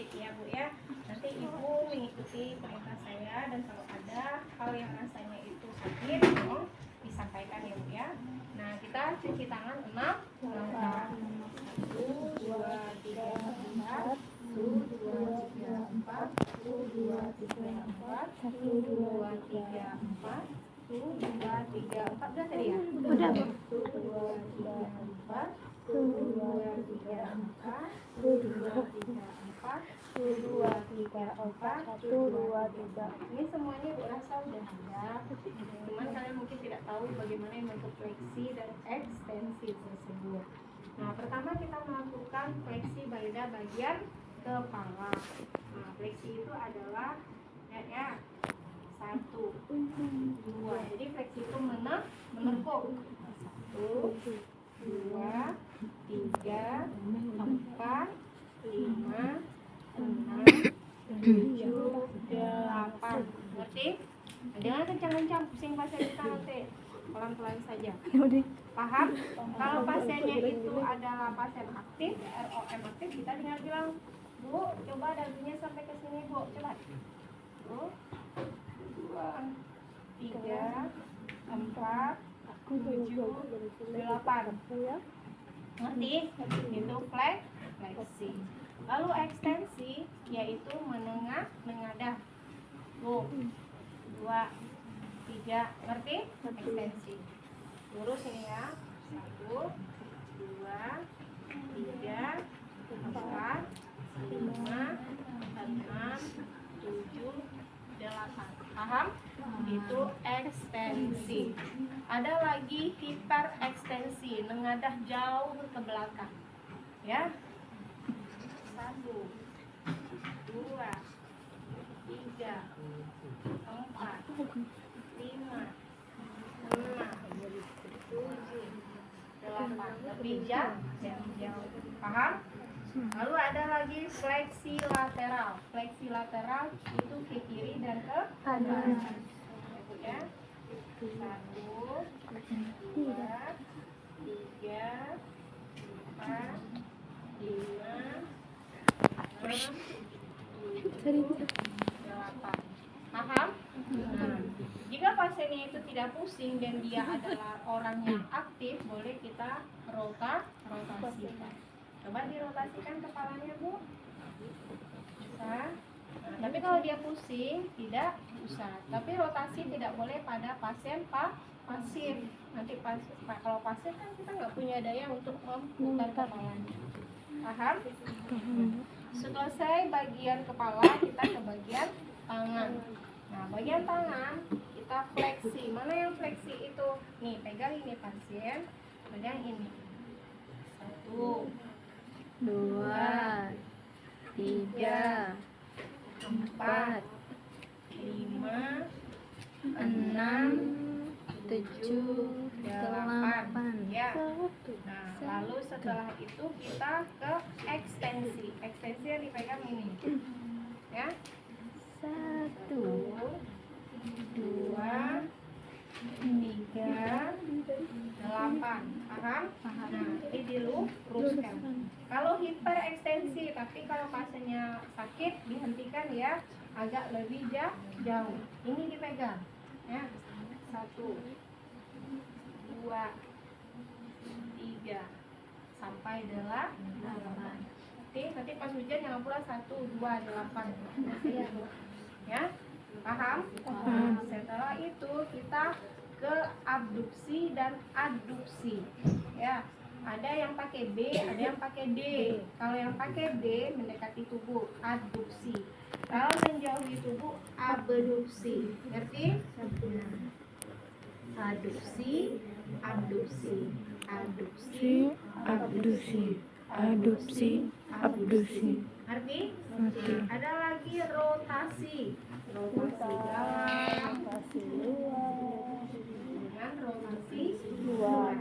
basic ya Bu ya. Nanti Ibu mengikuti perintah saya, dan kalau ada hal yang rasanya itu sakit tolong disampaikan ya Bu ya. Nah, kita cuci tangan 6 langkah. 1, 2, 3, 4. 1, 2, 3, 4. 1, 2, 3, 4. 1, 2, 3, 4. 1, 2, 3, 4. Udah tadi ya? Udah, Bu. 1, 2, 3, 4. 1, 2, 3, 4. 1, 2, 3, 4. 1, 2, 3, 4. 1, 2, 3. Ini semuanya Bu rasa udah ada. Cuman kalian mungkin tidak tahu bagaimana bentuk fleksi dan ekstensi tersebut. Nah, pertama kita melakukan fleksi pada bagian kepala. Nah, fleksi itu adalah ya 1, 2. Jadi fleksi itu menekuk. 1, 2, 3, 4, 5, 6, 7, 8. Ngerti? Jangan kencang-kencang, pusing pasien kita nanti. Pelan-pelan saja. Paham? Kalau pasiennya itu adalah pasien aktif, ROM aktif, kita tinggal bilang, Bu, coba dagunya sampai ke sini, Bu. Coba. 1, 2, 3, 4, 7, 8. Ngerti? Itu fleksi. Lalu ekstensi yaitu menengadah. 2, 3. Ngerti? Ekstensi. Lurus ini ya. 1, 2, 3, 4, 5, 6, 7, 8. Paham? Itu ekstensi. Ada lagi hiperekstensi, mengadah jauh ke belakang. Ya. 1, 2, 3, 4, 5, 6, 7, 8. Lebih jauh. Paham? Lalu ada lagi fleksi lateral. Fleksi lateral itu ke kiri dan ke kanan. Ya. 1, 2, 3, 4, 5, 6, 7, 8. Paham? Nah, jika pasiennya itu tidak pusing dan dia adalah orang yang aktif, boleh kita rotasikan. Coba dirotasikan kepalanya, Bu. Bisa. Nah, tapi kalau dia pusing, tidak usah. Tapi rotasi tidak boleh pada pasien pasif. Nanti kalau pasif kan kita nggak punya daya untuk memutar kepalanya. Paham? Selesai bagian kepala, kita ke bagian tangan. Nah, bagian tangan kita fleksi. Mana yang fleksi itu? Nih, pegang ini pasien, pegang ini. 1, 2, 3, 4, 5, 6, 7, 8. Ya. 8. Nah, lalu setelah itu kita ke ekstensi. Ekstensi yang dipegang ini. Ya. 1, 2, 3, 8. Paham? Nah, ini diluruskan. Kalau hiperekstensi, tapi kalau pasiennya sakit dihentikan ya, agak lebih jauh. Ini dipegang. Ya. 1, 2, 3 sampai 8. Oke, nanti pas hujan jangan pula 1, 2, 8. Ya, paham? Setelah itu kita ke abduksi dan adduksi. Ya, ada yang pakai B, ada yang pakai D. Kalau yang pakai D mendekati tubuh, adduksi. Kalau menjauhi tubuh, abduksi. Ngerti? Adduksi, abduksi, adduksi, abduksi, adopsi, abduksi. Ngerti? Ada lagi rotasi. Rotasi dalam, rotasi luar, dengan rotasi luar.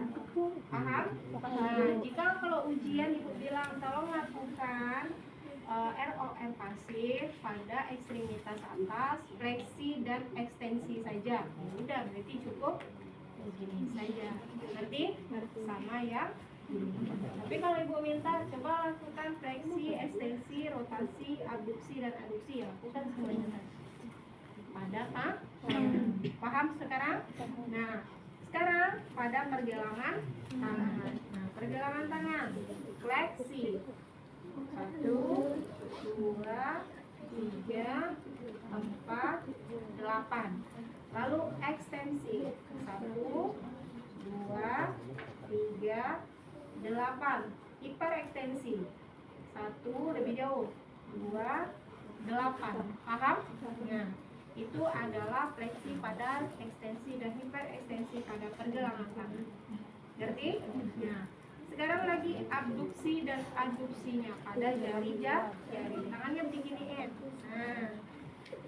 Paham? Nah, jika kalau ujian Ibu bilang tolong lakukan ROM pasif pada ekstremitas atas, fleksi dan ekstensi saja. Udah, berarti cukup begini saja. Ngerti? Sama ya. Tapi kalau Ibu minta, coba lakukan fleksi, ekstensi, rotasi, abduksi dan aduksi, ya lakukan semuanya tadi pada tangan. Paham sekarang? Nah, sekarang pada pergelangan tangan. Nah, pergelangan tangan fleksi 1, 2, 3, 4, 8. Lalu ekstensi 1, 2, 3, 8. Hiperekstensi 1 lebih jauh, 2, 8. Paham? Nah, itu adalah fleksi pada ekstensi dan hiperekstensi pada pergelangan tangan. Ngerti? Nah, sekarang lagi abduksi dan adduksinya pada jari-jari. Tangannya beginiin. Nah,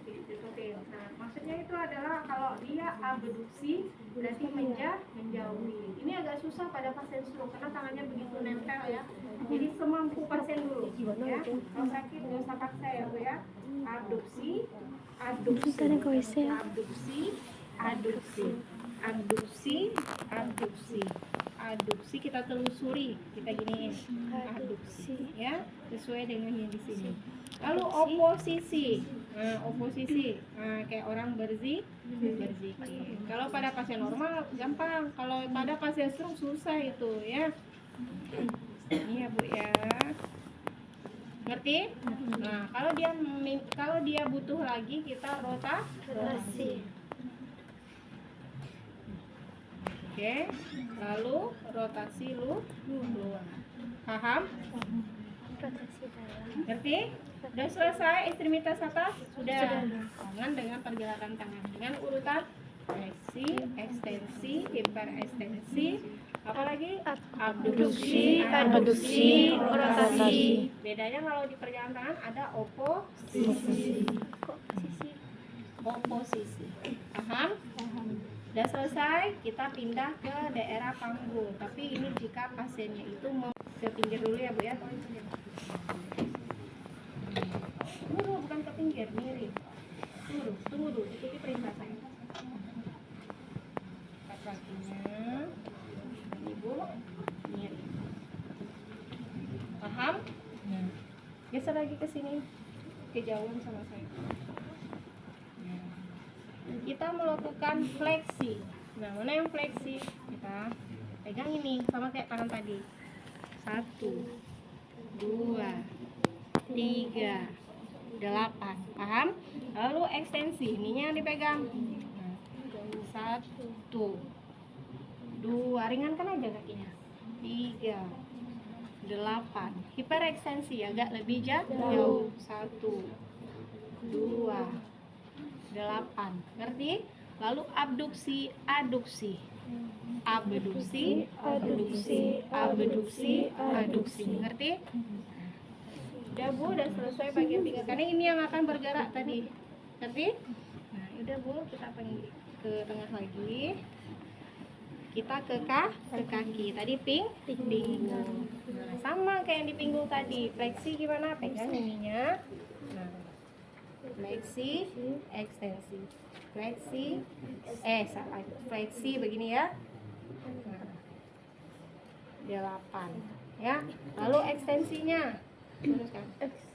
ditutupin. Nah, maksudnya itu adalah kalau dia abduksi berarti menjauhi. Ini agak susah pada pasien stroke karena tangannya begitu nempel ya. Jadi semampu pasien dulu ya. Kalau sakit nggak usah paksa ya Bu ya. Abduksi, adduksi, abduksi, adduksi, abduksi, adduksi, adduksi, kita telusuri, kita giniin, adduksi ya, sesuai dengan yang di sini. Lalu oposisi, nah oposisi, nah, kayak orang berzikir. Kalau pada pasien normal gampang, kalau pada pasien stroke susah itu ya. Ini ya Bu ya. Ngerti? Nah, kalau dia butuh lagi kita rotasi. Oke. Lalu rotasi luar. Paham? Ngerti? Sudah selesai ekstremitas atas? Sudah. Tangan dengan pergerakan tangan dengan urutan fleksi, ekstensi, hiperekstensi, apalagi abduksi, adduksi, rotasi. Bedanya kalau di pergelangan tangan ada oposisi. Paham? Sudah selesai, kita pindah ke daerah panggul. Tapi ini jika pasiennya itu mau ke pinggir dulu ya Bu ya. Tunggu, bukan ke pinggir, miring. Tunggu dulu, ikuti perintah saya. Kakinya Ibu miring. Paham? Geser lagi ke sini, kejauhan sama saya. Kita melakukan fleksi. Nah, mana yang fleksi? Kita pegang ini sama kayak tangan tadi. 1, 2, 3, 8. Paham? Lalu ekstensi, ininya yang dipegang. 1, 2, ringankan aja kakinya. 3, 8. Hiperekstensi agak lebih jauh. 1, 2, 8. Ngerti? Lalu abduksi, adduksi. Abduksi, adduksi, abduksi, adduksi. Ngerti? Udah Bu, udah selesai bagian 3. Karena ini yang akan bergerak tadi. Ngerti? Nah, udah Bu, kita panggil ke tengah lagi. Kita ke kaki. Tadi pinggul. Nah, sama kayak yang di pinggul tadi. Fleksi gimana? Pegang ininya. Nah, fleksi, ekstensi. Fleksi begini ya. Nah, 8 ya. Lalu ekstensinya teruskan.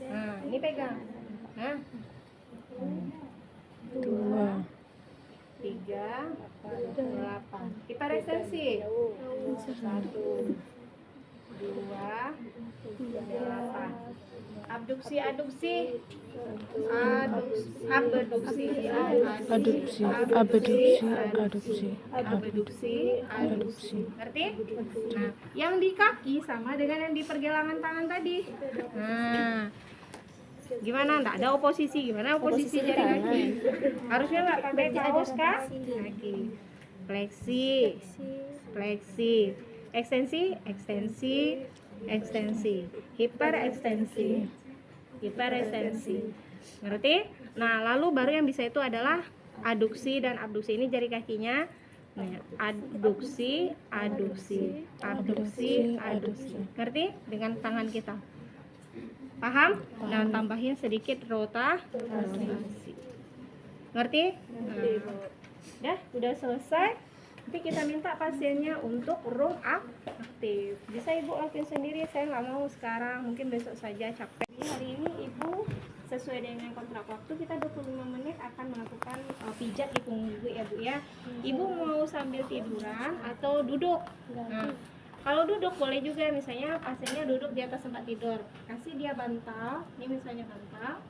Nah, ini pegang. Nah, 2, 3, 8. Kita ekstensi. 1, 2, 8. Abduksi, adduksi, abduksi, adduksi. Ngerti? Nah, yang di kaki sama dengan yang di pergelangan tangan tadi. Nah, gimana? Nggak ada oposisi. Gimana oposisi jari kaki? Harusnya nggak pakai kaos kaki. Fleksi, ekstensi, hiperekstensi. Ngerti? Nah, lalu baru yang bisa itu adalah aduksi dan abduksi. Ini jari kakinya. Nah, adduksi. Ngerti? Dengan tangan kita. Paham? Nah, tambahin sedikit rotasi. Ngerti? Nah, udah selesai. Oke. Nanti kita minta pasiennya untuk room aktif. Bisa ibu lakuin sendiri, saya nggak mau sekarang, mungkin besok saja capek. Jadi hari ini ibu sesuai dengan kontrak waktu kita 25 menit akan melakukan pijat di punggung ibu ya bu ya. Ibu mau sambil tiduran atau duduk? Nah, kalau duduk boleh juga, misalnya pasiennya duduk di atas tempat tidur, kasih dia bantal, ini misalnya bantal.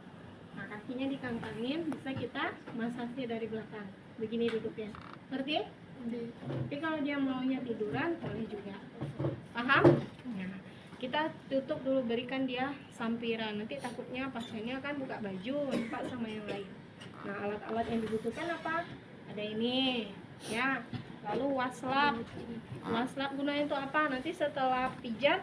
Nah, kakinya dikangkangin, bisa kita masasi dari belakang. Begini duduknya. Ngerti? Tapi kalau dia maunya tiduran, boleh juga. Paham? Nah, kita tutup dulu, berikan dia sampiran. Nanti takutnya pasiennya kan buka baju, lupa sama yang lain. Nah, alat-alat yang dibutuhkan apa? Ada ini, ya. Lalu waslap. Waslap gunanya itu apa? Nanti setelah pijat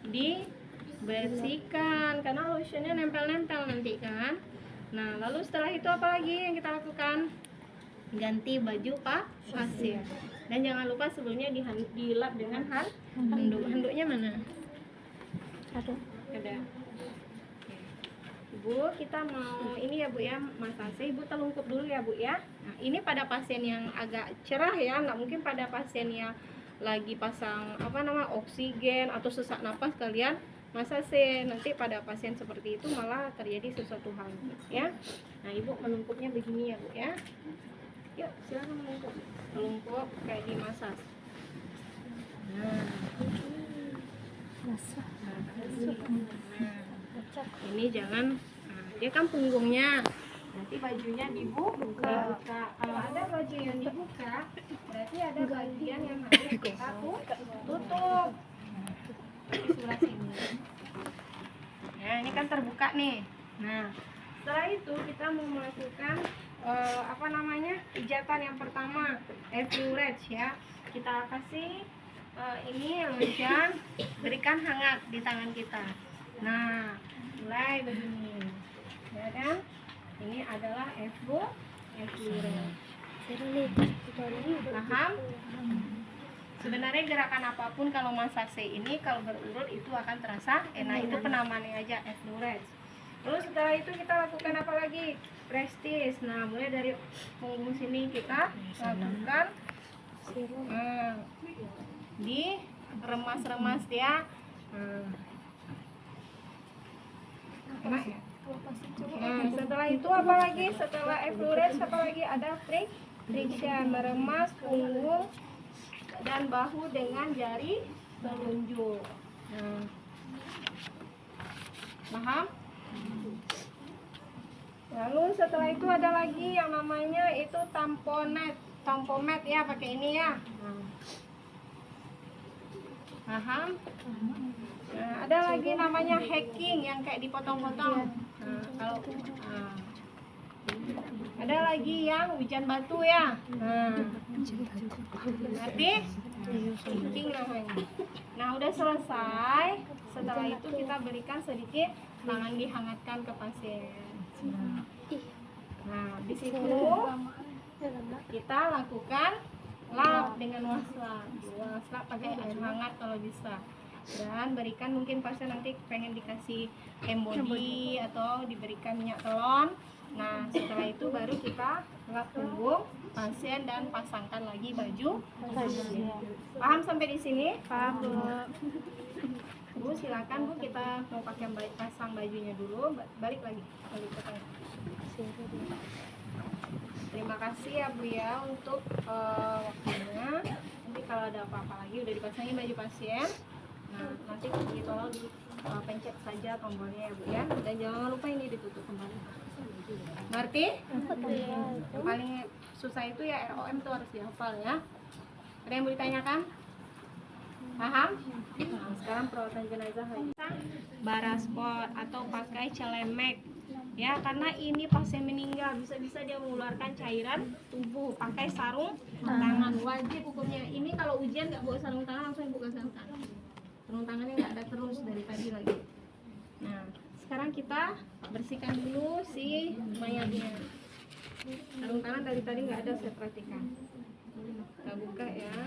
dibersihkan karena lotionnya nempel-nempel nanti kan. Nah, lalu setelah itu apa lagi yang kita lakukan? Ganti baju pasien. Dan jangan lupa sebelumnya dilap dengan handuk. Handuknya mana? Ada. Bu, kita mau ini ya bu ya, masase. Ibu telungkup dulu ya bu ya. Nah, ini pada pasien yang agak cerah ya, nggak mungkin pada pasien yang lagi pasang oksigen atau sesak napas kalian masase. Nanti pada pasien seperti itu malah terjadi sesuatu hal ya. Nah, ibu melungkupnya begini ya bu ya. Yuk silakan melungkup. Melungkup kayak di masas. Nah, ini jangan, dia kan punggungnya, nanti bajunya dibuka. Kalau ada baju yang dibuka, berarti ada bagian yang harus kita tutup. Di sebelah sini. Ya, ini kan terbuka nih. Nah, setelah itu kita mau melakukan pijatan yang pertama, Efflurage ya. Kita kasih ini lotion, berikan hangat di tangan kita. Nah, mulai begini, ya kan? Ini adalah Efflurage. Paham? Sebenarnya gerakan apapun kalau masase ini kalau berurut itu akan terasa enak. Itu penamaannya aja Efflurage. Terus setelah itu kita lakukan apa lagi? Prestis. Nah, mulai dari punggung sini kita lakukan di remas-remas dia. Enak ya? Nah, setelah itu apa lagi? Setelah Efflurage apa lagi? Ada friction, meremas punggung dan bahu dengan jari telunjuk. Nah, paham? Lalu setelah itu ada lagi yang namanya itu tampomet ya, pakai ini ya. Paham? Nah, ada lagi namanya hacking yang kayak dipotong-potong. Ada lagi yang hujan batu ya. Berarti hacking namanya. Nah, udah selesai. Setelah itu kita berikan sedikit tangan dihangatkan ke pasien. Nah, di situ kita lakukan lap dengan waslap pakai air hangat kalau bisa. Dan berikan, mungkin pasien nanti pengen dikasih embody atau diberikan minyak telon. Nah, setelah itu baru kita lap punggung pasien dan pasangkan lagi baju pasien. Paham sampai di sini? Paham, Bu. Bu, silakan Bu, kita mau pasang bajunya dulu, balik ke tengah. Terima kasih ya Bu ya untuk waktunya. Nanti kalau ada apa-apa lagi udah dipasangin baju pasien. Nah, nanti tolong dipencet saja tombolnya ya Bu ya. Dan jangan lupa ini ditutup kembali. Ngerti? Yang paling susah itu ya ROM tuh harus dihafal ya. Ada yang mau ditanyakan? Paham? Nah, sekarang perawatan jenazah lagi. Baraspot atau pakai celemek. Ya, karena ini pasien meninggal, bisa-bisa dia mengeluarkan cairan tubuh. Pakai sarung tangan, wajib hukumnya. Ini kalau ujian nggak bawa sarung tangan, langsung buka sarung tangan. Sarung tangannya nggak ada terus dari tadi lagi. Nah, sekarang kita bersihkan dulu si mayatnya. Sarung tangan dari tadi nggak ada, saya perhatikan. Kita buka ya.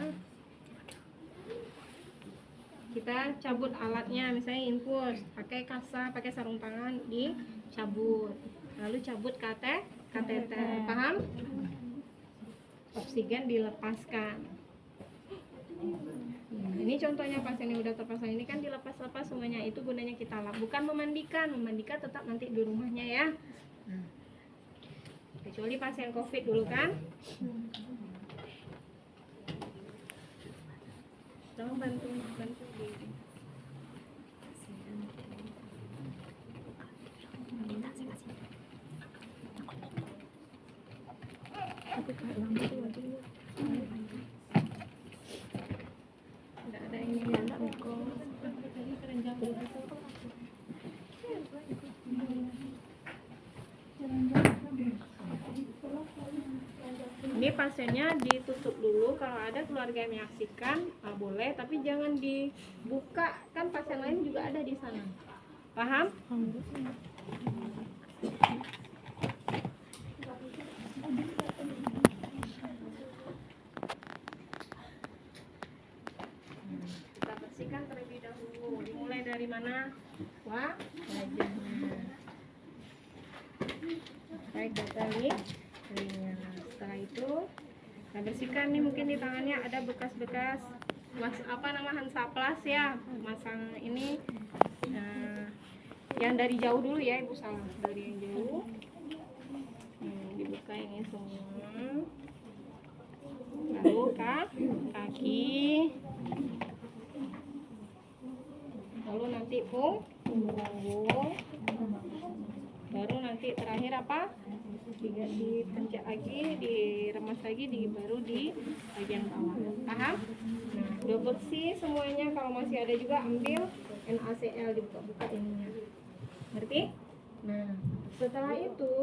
Kita cabut alatnya, misalnya infus, pakai kasa, pakai sarung tangan dicabut, lalu cabut kateter, paham? Oksigen dilepaskan. Ini contohnya pasien yang udah terpasang ini kan dilepas-lepas semuanya, itu gunanya kita lap, bukan memandikan. Memandikan tetap nanti di rumahnya ya. Kecuali pasien COVID dulu kan. Tolong bantu di Tapi kayak lampu tuh wajahnya. nggak ada ini ya, nggak ini pasiennya ditutup dulu. Kalau ada keluarga yang menyaksikan boleh, tapi jangan dibuka, kan pasien lain juga ada di sana. Paham? Kita bersihkan terlebih dahulu. Dimulai dari mana? Wajahnya. Baik, dari telinga. Setelah itu kita bersihkan nih, mungkin di tangannya ada bekas-bekas Hansaplast ya, masang ini. Nah, yang dari jauh dulu ya, Ibu, salah dari yang jauh. Dibuka ini semua. Lalu kaki, lalu nanti punggung, baru nanti terakhir apa? Dipencet lagi, diremas lagi, baru di bagian bawah. Paham? Nah, udah bersih semuanya. Kalau masih ada juga ambil NaCl, dibuka-buka ininya. Ngerti? Nah, setelah itu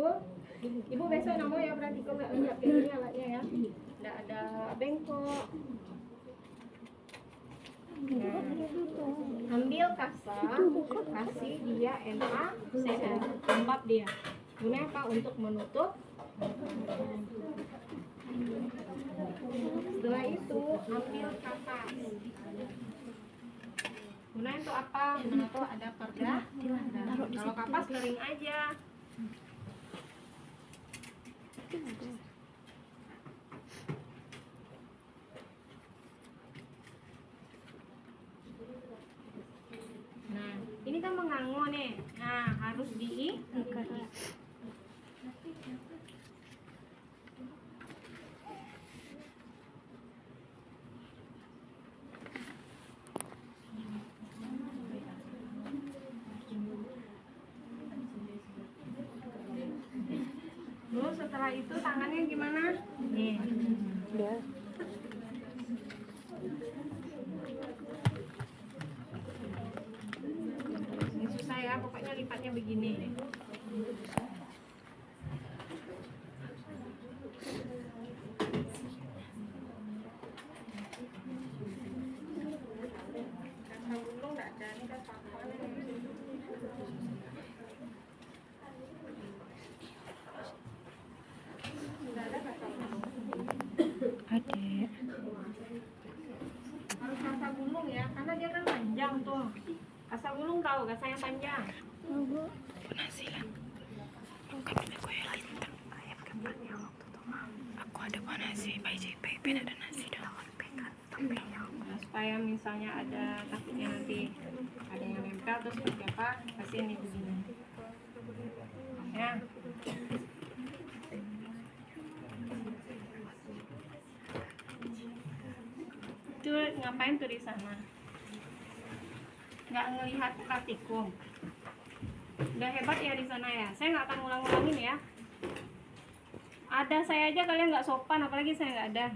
Ibu besok nggak mau ya, berarti kalau nggak lihat kayak gini alatnya ya, nggak ada bengkok. Nah, ambil kasa, kasih dia NaCl, lembab dia. Gunanya apa? Untuk menutup. Setelah itu ambil kapas. Gunanya itu apa? Atau ada perda. Kalau kapas kering aja. Nah, ini kan mengangu nih. Nah, harus diikat. Terus setelah itu tangannya gimana? Nih. Ya. Ini susah ya, pokoknya lipatnya begini. Kasa gulung nggak ada, ini kasa apa nih? Nggak ada kasa gulung. Ada. Harus kasa gulung ya, karena dia kan panjang tuh. Kasa gulung tahu, kasa yang panjang. Penghasilan. Kami aku yang lintang. Ayam kabarnya waktu itu aku ada nasi, PJP ada nasi dalam pekan. Nah, supaya misalnya ada takutnya nanti ada yang nempel terus seperti apa, kasih ini begini. Ya. Itu ngapain tuh di sana? Nggak ngelihat praktikum. Udah hebat ya di sana ya. Saya nggak akan ngulang-ngulangin ya. Ada saya aja kalian nggak sopan, apalagi saya nggak ada.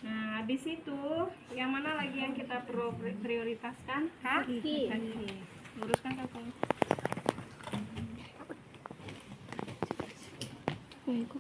Nah, habis itu yang mana lagi yang kita perlu prioritaskan? Kaki. Luruskan kaki. Baik.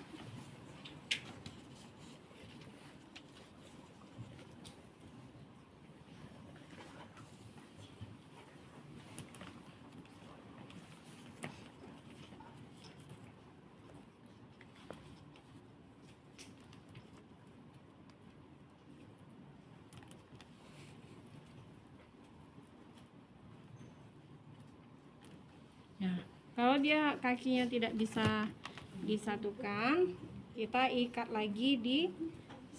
Nah, kalau dia kakinya tidak bisa disatukan, kita ikat lagi di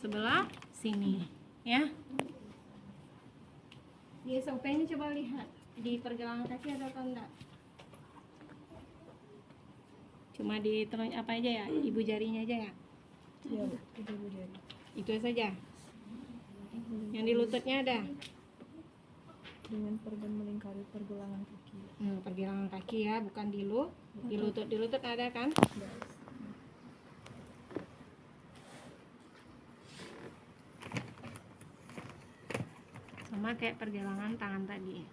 sebelah sini, ya. Di SOP-nya coba lihat di pergelangan kaki ada atau enggak. Cuma di apa aja ya, ibu jarinya aja ya. Iya, ibu jari. Itu saja. Yang di lututnya ada. Dengan perban melingkari pergelangan kaki. Pergelangan kaki ya, bukan di lutut. Di lutut ada kan? Sama kayak pergelangan tangan tadi.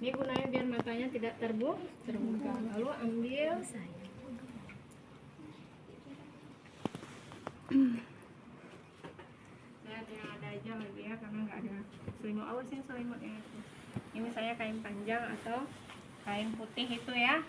Ini gunanya biar matanya tidak terbuka. Lalu ambil ada aja lagi ya, karena nggak ada selimut. Awas yang selimutnya itu. Ini saya kain panjang atau kain putih itu ya.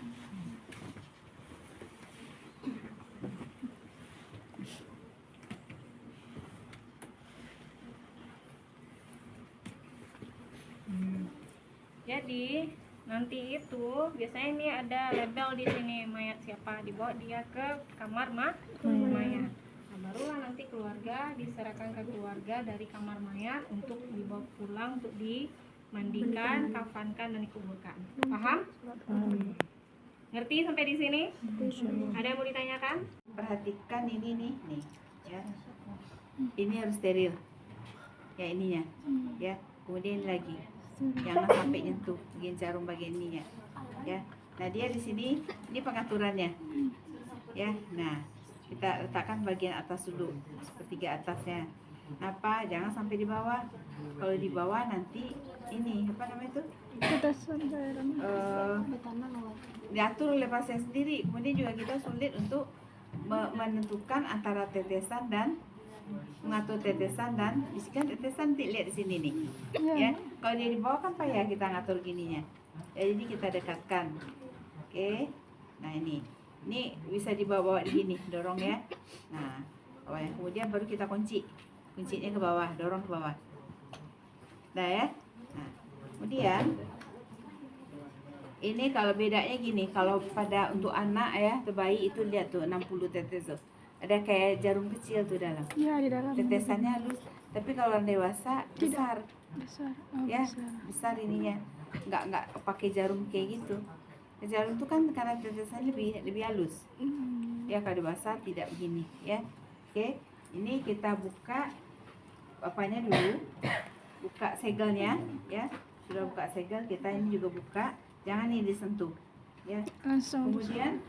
Jadi nanti itu biasanya ini ada label di sini mayat siapa, dibawa dia ke kamar mayat. Nah, barulah nanti keluarga diserahkan ke keluarga dari kamar mayat untuk dibawa pulang untuk dimandikan, kafankan dan dikuburkan. Paham? Ngerti sampai di sini? Ada yang mau ditanyakan? Perhatikan ini nih ya. Ini harus steril. Ya ininya. Ya, kemudian ini lagi. Jangan sampai nyentuh bagian jarum bagian ininya. Ya. Nah, dia di sini ini pengaturannya. Ya. Nah, kita letakkan bagian atas dulu, sepertiga atasnya. Apa? Jangan sampai di bawah. Kalau di bawah nanti ini apa namanya itu? Diatur oleh pasien sendiri. Kemudian juga kita sulit untuk menentukan antara tetesan dan mengatur tetesan dan bisikan tetesan. Lihat di sini nih. Ya, kalau dia di bawah kan payah kita ngatur gininya. Ya, jadi kita dekatkan. Oke. Nah, ini bisa dibawa di sini, dorong ya. Nah, bawahnya. Kemudian baru kita kunci. Kuncinya ke bawah, dorong ke bawah. Nah, ya. Nah, kemudian ini kalau bedanya gini, kalau pada untuk anak ya, atau bayi itu lihat tuh 60 tetes tuh. Ada kayak jarum kecil tuh dalam. Iya, di dalam. Tetesannya halus. Tapi kalau orang dewasa besar. Besar. Ya, besar ininya. Enggak pakai jarum kayak gitu. Jarum itu kan karena tetesannya lebih halus. Ya, kalau dewasa tidak begini, ya. Oke. Ini kita buka apanya dulu. Buka segelnya, ya. Sudah buka segel, kita ini juga buka. Jangan ini disentuh, ya. Langsung. Kemudian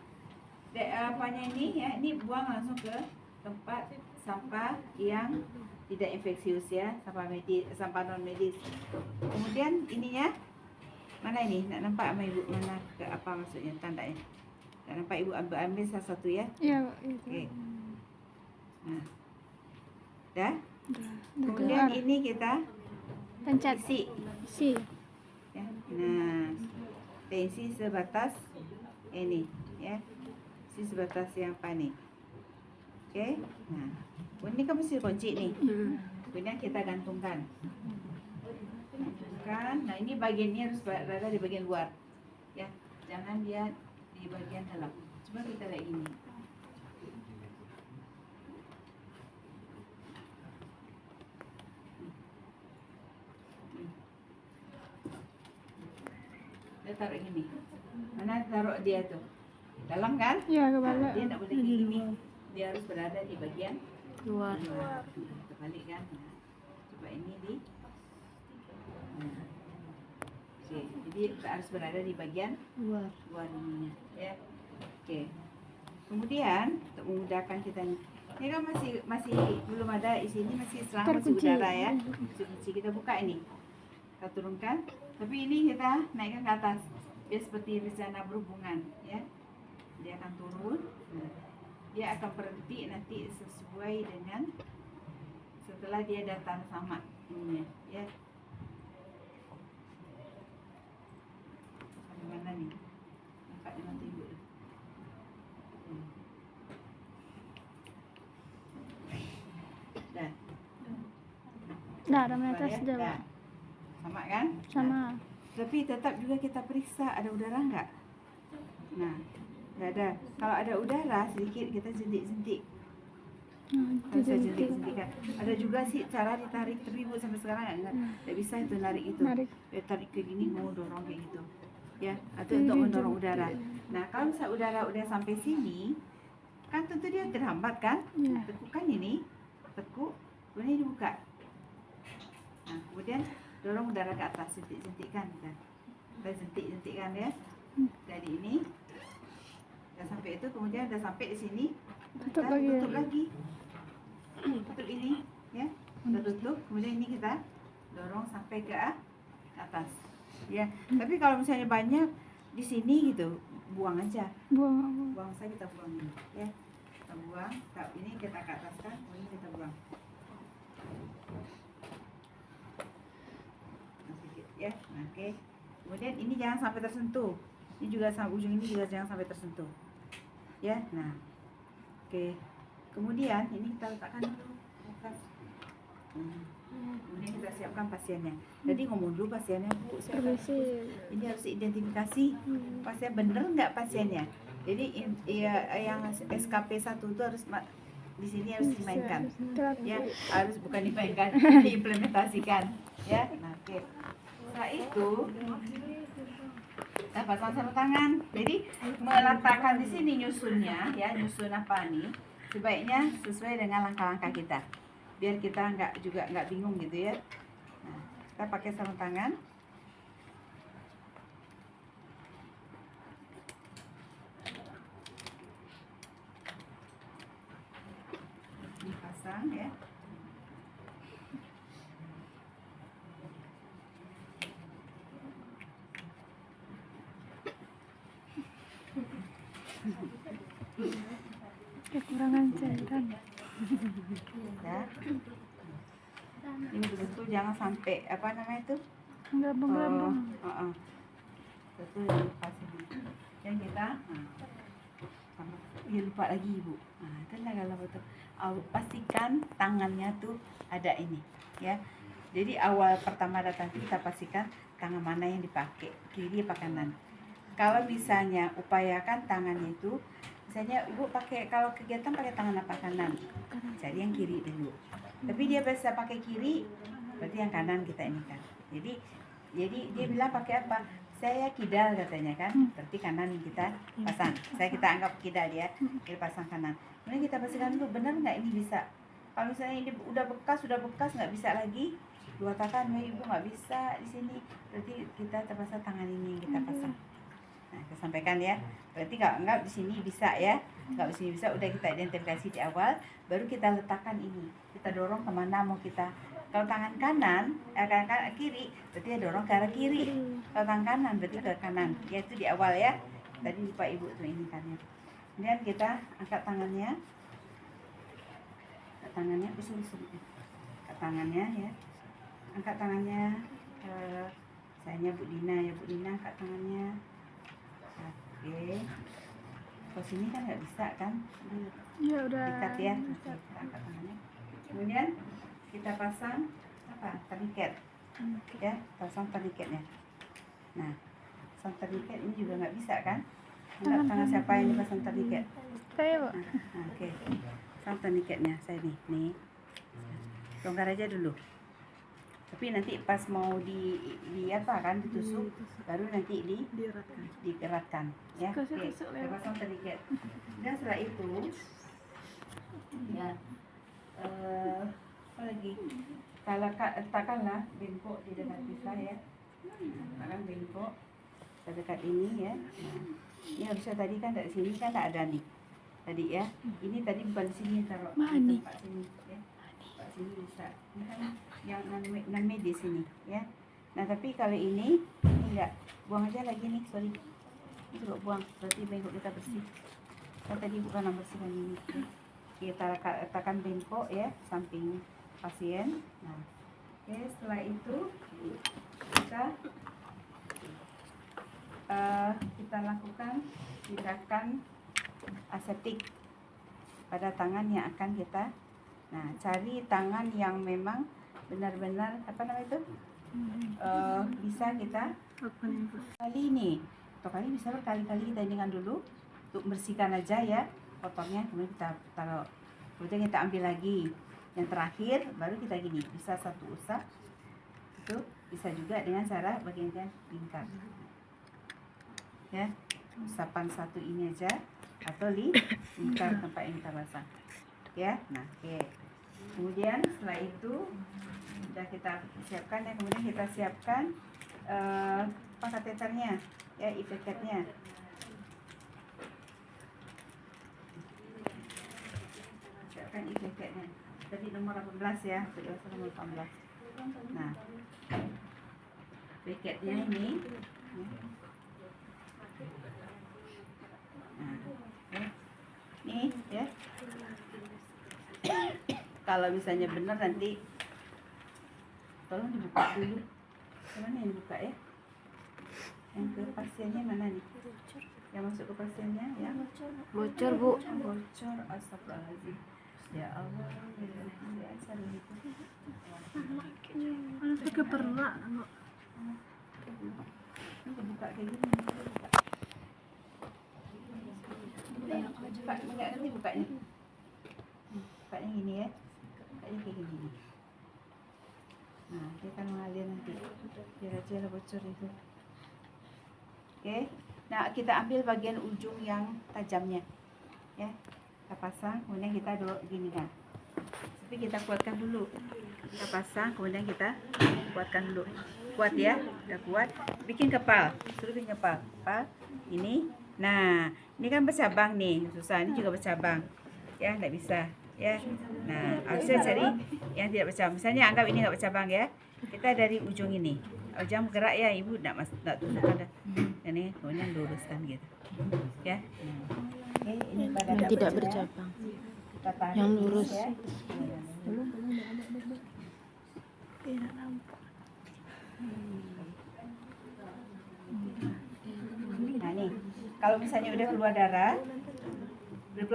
apanya ini ya, ini buang langsung ke tempat sampah yang tidak infeksius ya, sampah non medis. Kemudian ininya mana ini? Nak nampak sama ibu mana ke apa maksudnya tandanya? Nak nampak ibu ambil salah satu ya? Iya, Oke. Nah, dah. Keluar. Kemudian ini kita Pencet. isi. Ya. Nah, tensi sebatas ini ya. Isi sebatas yang apa nih? Oke. Nah, ini kan mesti kunci nih. Kemudian kita gantungkan. Nah, ini bagiannya harus berada di bagian luar. Ya, jangan dia di bagian dalam. Coba kita lihat ini. Dia taruh gini. Mana taruh dia tuh? Dalam kan? Iya, Nah, kebalik. dia tak boleh gini. Dia harus berada di bagian Luar. Terbalik kan? Nah, coba ini di. Nah. Oke, jadi harus berada di bagian Luar. ininya, ya. Oke. Kemudian untuk memudahkan kita ini kan masih belum ada isi ini, masih selang masih Terkunci. udara ya. Kunci kita buka ini. Kita turunkan, tapi ini kita naikkan ke atas. Dia seperti rencana berhubungan, ya. Dia akan turun. Nah, dia akan berhenti nanti sesuai dengan setelah dia datang sama ininya, ya. Mana nih? Nampak di mata ibu. Dah. Dah, ada menetes Coba dah, ya. Pak. Sama kan? Sama. Nah, Tapi tetap juga kita periksa ada udara enggak. Nah, enggak ada. Kalau ada udara sedikit kita jentik-jentik. Harus saya jentik-jentikan. Ada juga sih cara ditarik, tapi Ibu sampai sekarang enggak bisa itu narik itu. Ya, tarik ke gini mau dorong kayak gitu. Ya, atau untuk mendorong udara. Nah, kalau misalnya udara udah sampai sini, kan tentu dia terhambat kan? Tekukan ini, tekuk, kemudian dibuka. Nah, kemudian dorong udara ke atas, jentik-jentikkan kita jentik-jentikkan ya. Dari ini, udah sampai itu, kemudian udah sampai di sini, kita tutup lagi. Tutup ini, ya, kita tutup, kemudian ini kita dorong sampai ke atas. Ya, tapi kalau misalnya banyak di sini gitu, buang aja. Buang saja, kita buang ini, ya. Kita buang, ini kita ke atas kan, ini kita buang. Sedikit, ya, oke. Kemudian ini jangan sampai tersentuh. Ini juga ujung ini juga jangan sampai tersentuh. Ya, nah, oke. Kemudian ini kita letakkan dulu atas. Kemudian kita siapkan pasiennya. Jadi ngomong dulu pasiennya, Bu. Ini harus identifikasi pasien bener nggak pasiennya. Jadi yang SKP 1 itu harus di sini harus dimainkan. Ya, harus bukan dimainkan, diimplementasikan. Ya, nah, oke. Setelah itu kita pasang sarung tangan. Jadi meletakkan di sini nyusunnya, ya, nyusun apa nih? Sebaiknya sesuai dengan langkah-langkah kita. Biar kita nggak bingung gitu ya. Nah, kita pakai sarung tangan. Dipasang ya. Kekurangan cairan. Ya. Ini betul-betul jangan sampai apa namanya itu? Gelambung-gelambung. Betul lepas ini. Dan kita lupa lagi Ibu. Nah, itulah kalau betul. Pastikan tangannya tuh ada ini, ya. Jadi awal pertama datang kita pastikan tangan mana yang dipakai, kiri apa kanan. Kalau misalnya upayakan tangannya itu, misalnya Ibu pakai kalau kegiatan pakai tangan apa kanan, jadi yang kiri dulu. Tapi dia bisa pakai kiri, berarti yang kanan kita ini kan. Jadi dia bilang pakai apa? Saya kidal katanya kan, berarti kanan yang kita pasang. Kita anggap kidal ya, kita pasang kanan. Kemudian kita pastikan dulu benar nggak ini bisa. Kalau misalnya ini udah bekas nggak bisa lagi, dua katakan Ibu nggak bisa di sini, berarti kita terpaksa tangan ini yang kita pasang. Nah, kita sampaikan ya. Berarti nggak di sini bisa ya, nggak di sini bisa. Udah kita identifikasi di awal, baru kita letakkan ini. Kita dorong kemana mau kita. Kalau tangan kanan, kanan kiri, berarti ya dorong ke arah kiri. Kalau tangan kanan, berarti ke kanan. Ya itu di awal ya. Tadi lupa Ibu tuh ini kan ya. Kemudian kita angkat tangannya. Angkat tangannya, angkat tangannya ya. Angkat tangannya. Sayangnya Bu Dina ya, Bu Dina angkat tangannya. Oke. Kalau sini kan nggak bisa kan? Ya udah. Dekat ya. Kita angkat tangannya. Kemudian kita pasang apa? Tourniquet. Ya, pasang tourniquetnya. Nah, pasang tourniquet ini juga nggak bisa kan? Enggak, tangan siapa yang dipasang tourniquet? Saya, Bu. Oke. Pasang tourniquetnya saya nih. Longgar aja dulu. Tapi nanti pas mau di apa kan ditusuk, baru nanti dieratkan ya. Oke, kita pasang tourniquet. Dan setelah itu ya apa lagi? Kalau letakkanlah bengkok di dekat kita ya. Letakkan bengkok dekat ini ya. Nah, ini harusnya tadi kan dari sini kan tak ada nih. Tadi ya. Ini tadi bukan di sini taruh di tempat sini ya. Tempat sini bisa. Ini kan yang non medis sini ya. Nah, tapi kalau ini enggak. Buang aja lagi nih, sorry. Ini coba buang, berarti bengkok kita bersih. Kan tadi bukan bersihkan ini. Kita letakkan bengkok ya, samping pasien. Nah, oke, setelah itu kita lakukan tindakan aseptik pada tangan yang akan kita. Nah, cari tangan yang memang benar-benar apa namanya itu? bisa kita kali ini, atau kali bisa berkali-kali kita dengan dulu untuk bersihkan aja ya kotornya, kemudian kita taruh, kemudian kita ambil lagi yang terakhir, baru kita gini, bisa satu usap, itu bisa juga dengan cara bagian lingkar ya, usapan satu ini aja atau lingkar tempat yang kita pasang ya. Nah oke, kemudian setelah itu sudah kita siapkan ya, kemudian kita siapkan apa kateternya ya, e-packetnya. Siapkan e-packetnya tadi nomor 18 ya, nomor 18. Nah paketnya ini nih ya. Kalau misalnya benar nanti tolong dibuka dulu. Mana yang dibuka ya? Yang ke pasiennya mana nih? Yang masuk ke pasiennya ya? Bocor, Bu. Bocor, astagfirullahaladzim. Ya Allah, ya salah itu. Anak ke pernah Ini dibuka kayak gini. Buka, enggak nanti bukanya. Bukanya gini ya. Bukanya kayak gini. Nah, dia akan mengalir nanti. Biar aja bocor itu. Oke. Nah, kita ambil bagian ujung yang tajamnya. Ya. Kita pasang, kemudian kita gini kan. Tapi kita kuatkan dulu. Kita pasang, kemudian kita kuatkan dulu. Kuat ya, udah kuat. Bikin kepal, suruh bikin kepal. Kepal ini. Nah, ini kan bercabang nih, susah. Ini juga bercabang. Ya, enggak bisa. Ya. Nah, harusnya cari yang tidak bercabang. Misalnya anggap ini enggak bercabang ya. Kita dari ujung ini. Ujung gerak ya, Ibu enggak tunjukkan dah. Ini kemudian luruskan gitu. Ya. Oke, ini pada Yang tidak bercabang. Kita tarik Yang lurus. ya. Nah nih, kalau misalnya udah keluar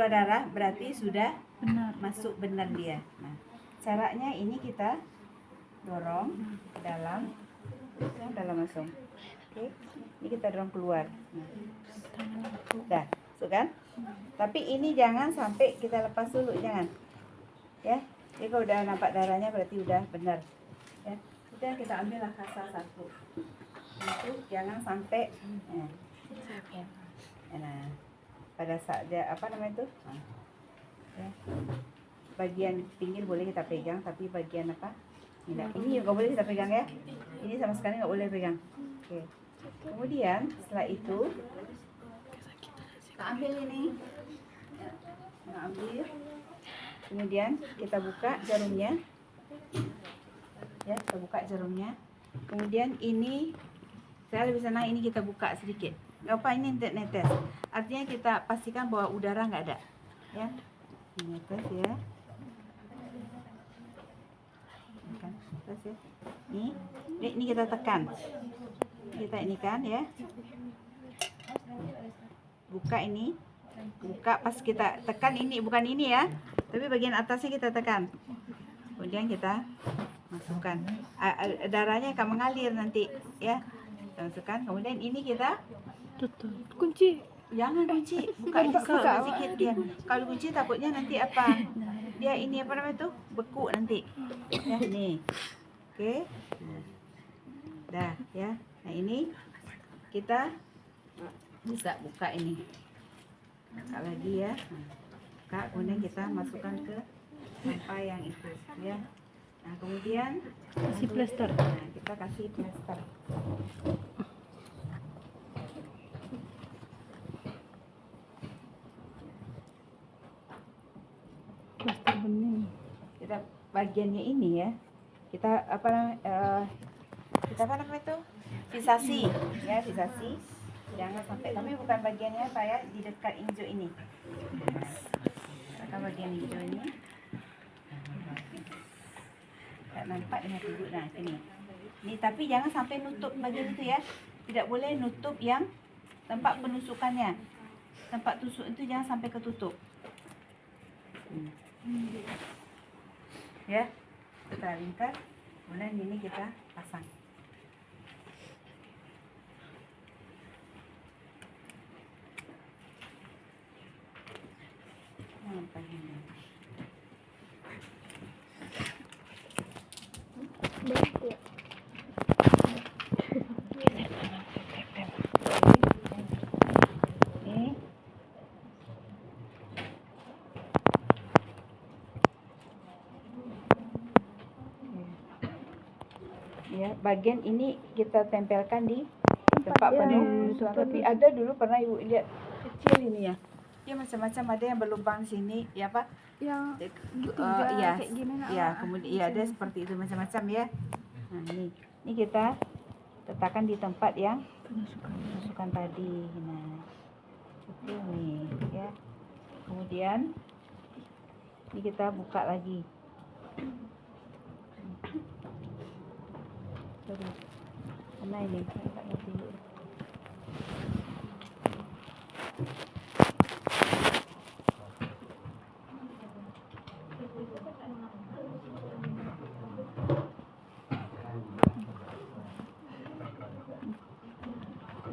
darah berarti sudah benar. masuk benar dia. Nah, caranya ini kita dorong ke dalam, langsung. Oke, ini kita dorong keluar. Nah, dah, masuk kan? Tapi ini jangan sampai kita lepas dulu, jangan. Ya, jadi kalau udah nampak darahnya berarti udah benar. Ya, kita ambil kasa satu. Itu jangan sampai. Nah, pada saat dia apa namanya itu? Ya, bagian pinggir boleh kita pegang, tapi bagian apa? Tidak. Ini juga boleh kita pegang ya. Ini sama sekali nggak boleh pegang. Oke. Kemudian setelah itu kita ambil ini. Kita ambil. Kemudian kita buka jarumnya. Ya, kita buka jarumnya. Kemudian ini saya lebih senang ini kita buka sedikit. Gak apa, ini netes. Artinya kita pastikan bahwa udara nggak ada. Ya, ini netes ya. Netes ya. Ini kita tekan. Kita ini kan ya. Buka ini. Buka pas kita tekan ini, bukan ini ya. Tapi bagian atasnya kita tekan. Kemudian kita masukkan. Darahnya akan mengalir nanti ya. Kita masukkan. Kemudian ini kita Tutup. Kunci. jangan kunci, buka sedikit dia. Kalau kunci takutnya nanti apa? Dia ini apa namanya tuh? Beku nanti. Ya, nih. Oke. Dah ya. Nah, ini kita bisa buka ini. Buka lagi ya. Buka, kemudian kita masukkan ke sampai yang itu ya. Nah, kemudian Kasih plester. nah, kita kasih plester. Plester bening. Kita bagiannya ini ya. Kita apa namanya itu? Visasi ya, visasi. Jangan sampai, tapi bukan bagiannya apa ya, di dekat hijau ini. Kita bagian hijau ini. Tak nampak dengan duduk. Nah, ini. Ini tapi jangan sampai nutup bagian itu ya. Tidak boleh nutup yang tempat penusukannya. Tempat tusuk itu jangan sampai ketutup. Ya. Kita lingkar. Kemudian ini kita pasang. Ya, bagian ini kita tempelkan di tempat penuh. Tapi ada dulu pernah ibu lihat kecil ini ya. Ya macam-macam, ada yang berlubang sini, ya apa? Yang Ya, kayak gini nak. ya, kemudian ya ada seperti itu macam-macam ya. Nah, ini kita letakkan di tempat yang penusukan tadi. Nah, itu nih ya. Kemudian ini kita buka lagi. Sorry. Mana ini? Tak ngerti.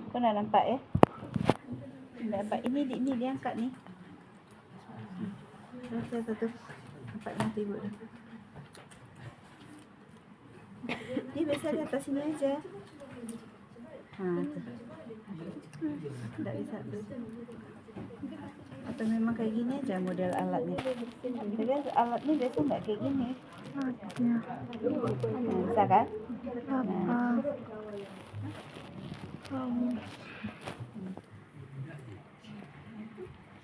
Kau nak nampak ya? Nampak ini dia angkat ni. Satu. Nampak nanti ibu dah. Dia biasa di atas sini aja. Tu. Tak bisa tu. Atau memang kayak gini aja model alatnya. Tapi alatnya biasa nggak kayak gini. Bisa kan?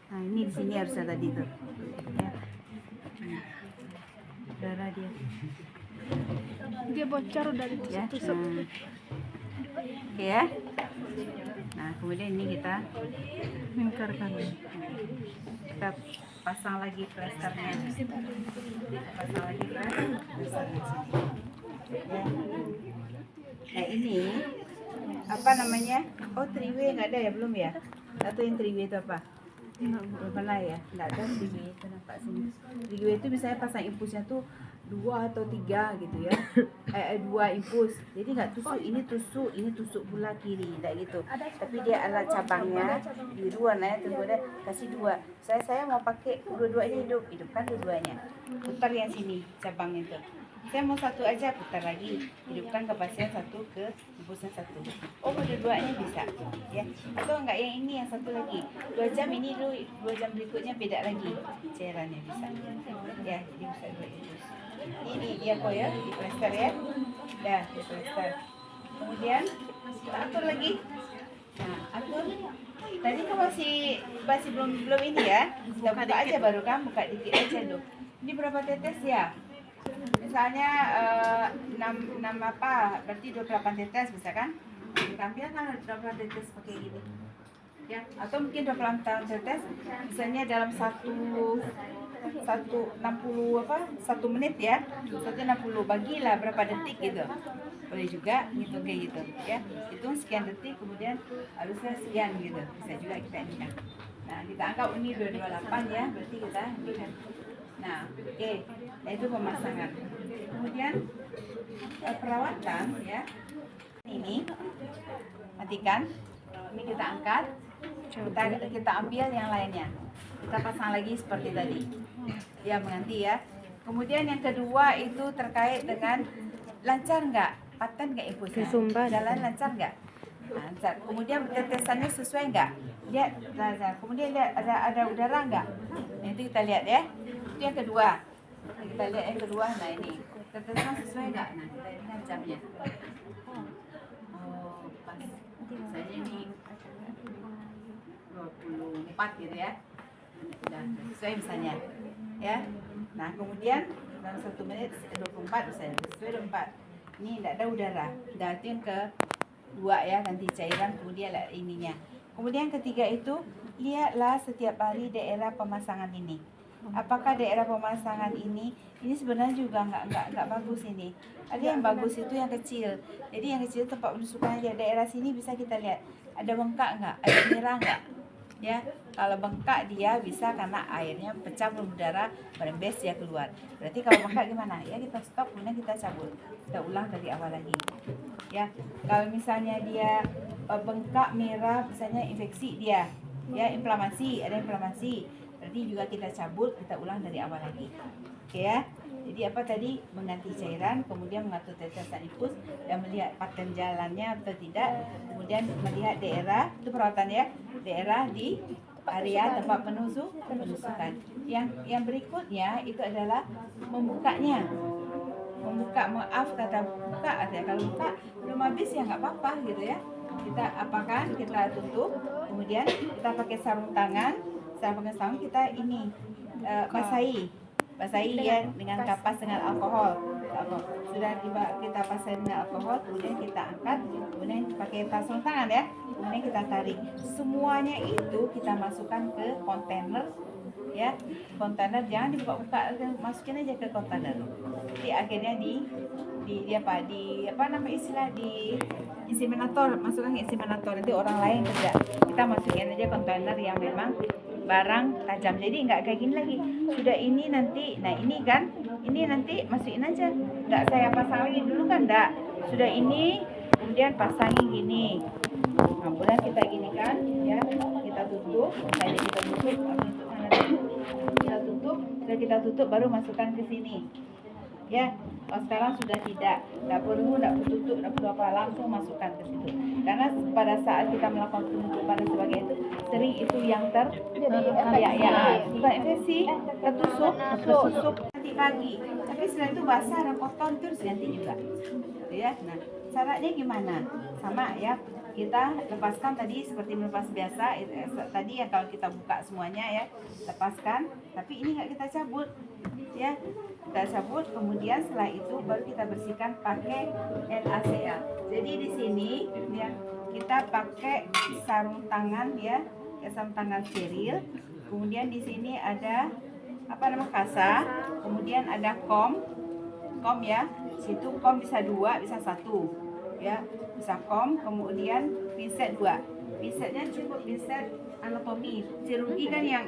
Nah, ini di sini harusnya tadi tuh. Ya. Darah dia. Dia bocor dari Ya. tusuk. Oke ya. Nah, kemudian ini kita Lingkarkan. kita pasang lagi plasternya. Pasang lagi plasternya. Ya. Nah, ini apa namanya? Oh, 3W nggak ada ya, belum ya? Atau yang 3W itu apa? Belum pernah ya? Nggak ada 3W itu, nampak sini. 3W itu misalnya pasang infusnya tuh 2 atau 3 gitu ya. 2 infus. Jadi nggak tusuk, ini tusuk pula kiri, tidak gitu. Tapi dia alat cabangnya biru warnanya, kemudian kasih 2. Saya mau pakai dua-duanya, hidupkan dua-duanya. Putar yang sini cabang itu. Saya mau satu aja, putar lagi, hidupkan ke pasien satu, ke infusnya satu. Oh, dua-duanya bisa ya. Atau enggak yang ini, yang satu lagi 2 jam ini dulu, 2 jam berikutnya beda lagi cairannya, bisa ya. Jadi bisa 2 infus. Ini dia kok ya, di plester ya. Dah, di plester. Kemudian kita atur lagi. Nah, atur. Tadi kan masih belum ini ya. Kita buka aja baru kan, buka dikit aja tuh. Ini berapa tetes ya? Misalnya 6 apa? Berarti 28 tetes bisa kan? Kita ambil kan 28 tetes pakai gini. Ya, atau mungkin 28 tetes misalnya dalam 160 menit ya. 160 bagilah berapa detik gitu. Boleh juga ngitung kayak gitu ya. Hitung sekian detik, kemudian harusnya sekian gitu. Bisa juga kita inikan. Nah, kita anggap ini 228 ya, berarti kita inikan. Nah, oke. Nah, itu pemasangan. Kemudian perawatan ya. Ini matikan. Ini kita angkat. Kita ambil yang lainnya. Kita pasang lagi seperti tadi. Ya, mengganti ya. Kemudian yang kedua itu terkait dengan lancar nggak? Paten nggak infusnya? Jalan lancar nggak? Lancar. Kemudian tetesannya sesuai nggak? Lihat lancar. Kemudian lihat ada udara nggak? Nah, itu kita lihat ya. Itu yang kedua. Kita lihat yang kedua. Nah, ini tetesan sesuai nggak? Nah, kita lihat jamnya. Oh, pas. Misalnya ini 24 gitu ya. Sudah sesuai misalnya. Ya. Nah, kemudian dalam 1 menit 24 misalnya. Sesuai 24. Ini tidak ada udara. Dah, itu yang kedua ya, nanti cairan, kemudian ininya. Kemudian ketiga itu, lihatlah setiap hari daerah pemasangan ini. Apakah daerah pemasangan ini sebenarnya juga nggak bagus ini. Ada yang bagus itu yang kecil. Jadi yang kecil tempat penusukan aja. Daerah sini bisa kita lihat. Ada bengkak nggak? Ada merah nggak? Ya, kalau bengkak dia bisa karena airnya pecah udara merembes dia keluar. Berarti kalau bengkak gimana? Ya kita stop, kemudian kita cabut. Kita ulang dari awal lagi. Ya, kalau misalnya dia bengkak merah, misalnya infeksi dia, ya inflamasi, ada inflamasi. Berarti juga kita cabut, kita ulang dari awal lagi. Oke ya. Jadi apa tadi? Mengganti cairan, kemudian mengatur tetesan infus dan melihat pattern jalannya atau tidak. Kemudian melihat daerah, itu perawatan ya, daerah di area tempat penusukan. Yang berikutnya itu adalah membukanya. membuka, maaf kata buka, artinya kalau buka belum habis ya nggak apa-apa gitu ya. Kita apakan, kita tutup, kemudian kita pakai sarung tangan kita ini basahi ya dengan kapas dengan alkohol. Sudah kita basahi dengan alkohol, kemudian kita angkat, kemudian pakai sarung tangan ya, kemudian kita tarik. Semuanya itu kita masukkan ke kontainer ya, kontainer jangan dibuka-buka, masukin aja ke kontainer. Jadi akhirnya di inseminator, masukkan ke inseminator, nanti orang lain kerja. Kita masukin aja kontainer yang memang barang tajam, jadi nggak kayak gini lagi. Sudah ini nanti, nah ini kan, ini nanti masukin aja, nggak saya pasang lagi dulu kan, enggak. Sudah ini, kemudian pasangin gini. Nah, kemudian kita gini kan, ya kita tutup, sudah kita tutup, baru masukkan ke sini. Ya, kalau sekarang sudah tidak perlu tutup, tidak perlu apa, langsung masukkan ke situ. Karena pada saat kita melakukan penutupan dan sebagainya itu sering itu yang bukan infeksi, tertusuk nanti pagi. Tapi setelah itu basah dan kotor terus ganti juga. Ya, nah caranya gimana? Sama ya. Kita lepaskan tadi seperti melepas biasa. Tadi ya kalau kita buka semuanya ya, lepaskan. Tapi ini nggak kita cabut, ya. Kita cabut. Kemudian setelah itu baru kita bersihkan pakai NaCl. Jadi di sini ya kita pakai sarung tangan ya, sarung tangan steril. Kemudian di sini ada kasa. Kemudian ada kom ya. Situ kom bisa 2, bisa 1. Ya, bisa kom, kemudian pinset 2. Pinsetnya cukup pinset anatomi. Chirurgi kan yang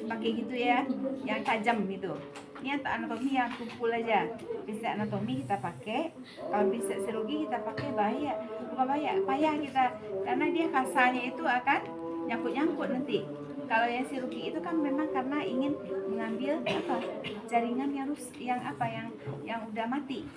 pakai gitu ya, yang tajam gitu. Ini anatomi yang tumpul aja. Pinset anatomi kita pakai. Kalau pinset chirurgi kita pakai payah kita, karena dia kasanya itu akan nyangkut nanti. Kalau yang chirurgi itu kan memang karena ingin mengambil jaringan yang udah mati.